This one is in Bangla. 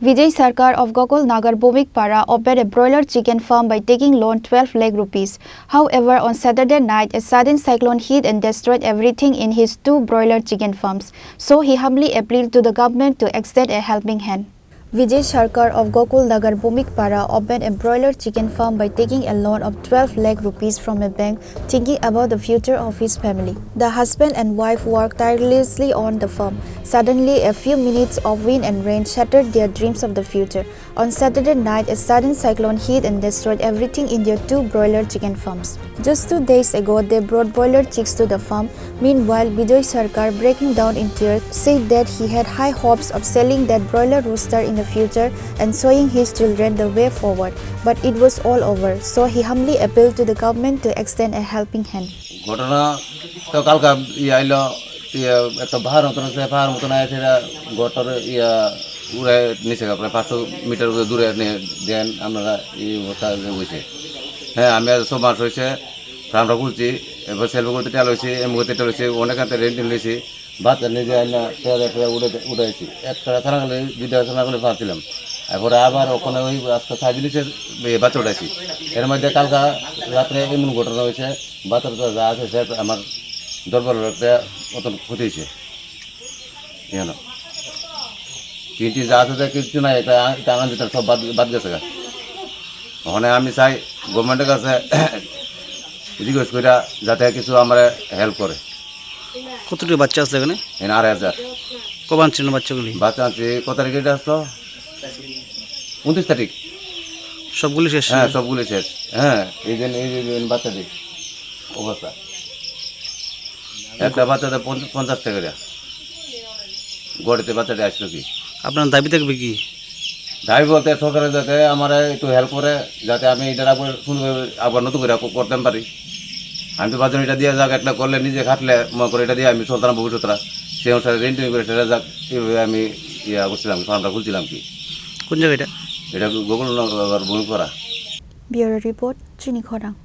Vijay Sarkar of Gokul Nagar Bhumikpara opened a broiler chicken farm by taking loan 12 lakh rupees. However, on Saturday night, a sudden cyclone hit and destroyed everything in his 2 broiler chicken farms. So he humbly appealed to the government to extend a helping hand. Vijay Sarkar of Gokul Nagar Bhumikpara opened a broiler chicken farm by taking a loan of 12 lakh rupees from a bank, thinking about the future of his family. The husband and wife worked tirelessly on the farm. Suddenly, a few minutes of wind and rain shattered their dreams of the future. On Saturday night, a sudden cyclone hit and destroyed everything in their 2 broiler chicken farms. Just 2 days ago, they brought broiler chicks to the farm. Meanwhile, Vijay Sarkar, breaking down in tears, said that he had high hopes of selling that broiler rooster in the future and showing his children the way forward. But it was all over, so he humbly appealed to the government to extend a helping hand. ঘটনা তো কালকা আইলো একটা পাহাড় মতন আছে, পাহাড় মতন আছে, সেটা গটর উড়ে নিচে প্রায় 500 মিটার দূরে নিয়ে দেন। আপনারা এই অবস্থা হয়েছে। হ্যাঁ, আমি আজ সব মাস হয়েছে, ফার্মটা খুলছি, এবার সেলফি করতে টেল হয়েছি, এমুতে টেল হয়েছি, অনেক হাতে রেন্ট নিয়েছি, বাচ্চা নিজে আইনা উঠেছি। একটা ছাড়া গেলে 2টা ছাড়া গেলে পাচ্ছিলাম। এরপরে আবার ওখানে ওই আজকে সাইজ নিচে বাচ্চা উঠেছি। এর মধ্যে কালকা রাত্রে এমন ঘটনা হয়েছে, বাচ্চাটা যা আছে সে আমার দরবারটা মতন ক্ষতি হয়েছে। কেন তিনটি যা আছে কিছু নাই, এটা আঙান যেটা সব বাদ গেছে। ওখানে আমি চাই গভর্নমেন্টের কাছে রিকোয়েস্ট করি যাতে কিছু আমরা হেল্প করে। কতটি বাচ্চা আছে এখানে? 8,000। কবে আনছিলেন বাচ্চাগুলি? বাচ্চা আনছি কত তারিখে? এটা আসতো 29 তারিখ। সবগুলি শেষ? হ্যাঁ, সবগুলি শেষ। হ্যাঁ, এই যে বাচ্চাটি অবস্থা, একটা বাচ্চাদের 50 টাকা গড়িতে বাচ্চাটি আসলো। কি আপনার দাবি থাকবে কি? দাবি বলতে সরকারের যাতে আমার একটু হেল্প করে, যাতে আমি এটা আবার নতুন করে করতে পারি। আমি তো বাজার এটা দিয়ে যাক, একটা করলে নিজে খাটলে মনে করে এটা দিয়ে আমি চলতাম ভবিষ্যৎরা, সেই অনুসারে রেন্টিং করে সেটা যাক, এইভাবে আমি করছিলাম, ফার্মটা খুলছিলাম। কি কোন জায়গাটা? এটা গোকুল নগর ভূমিকপরা। Bureau Report, Chini Khorang.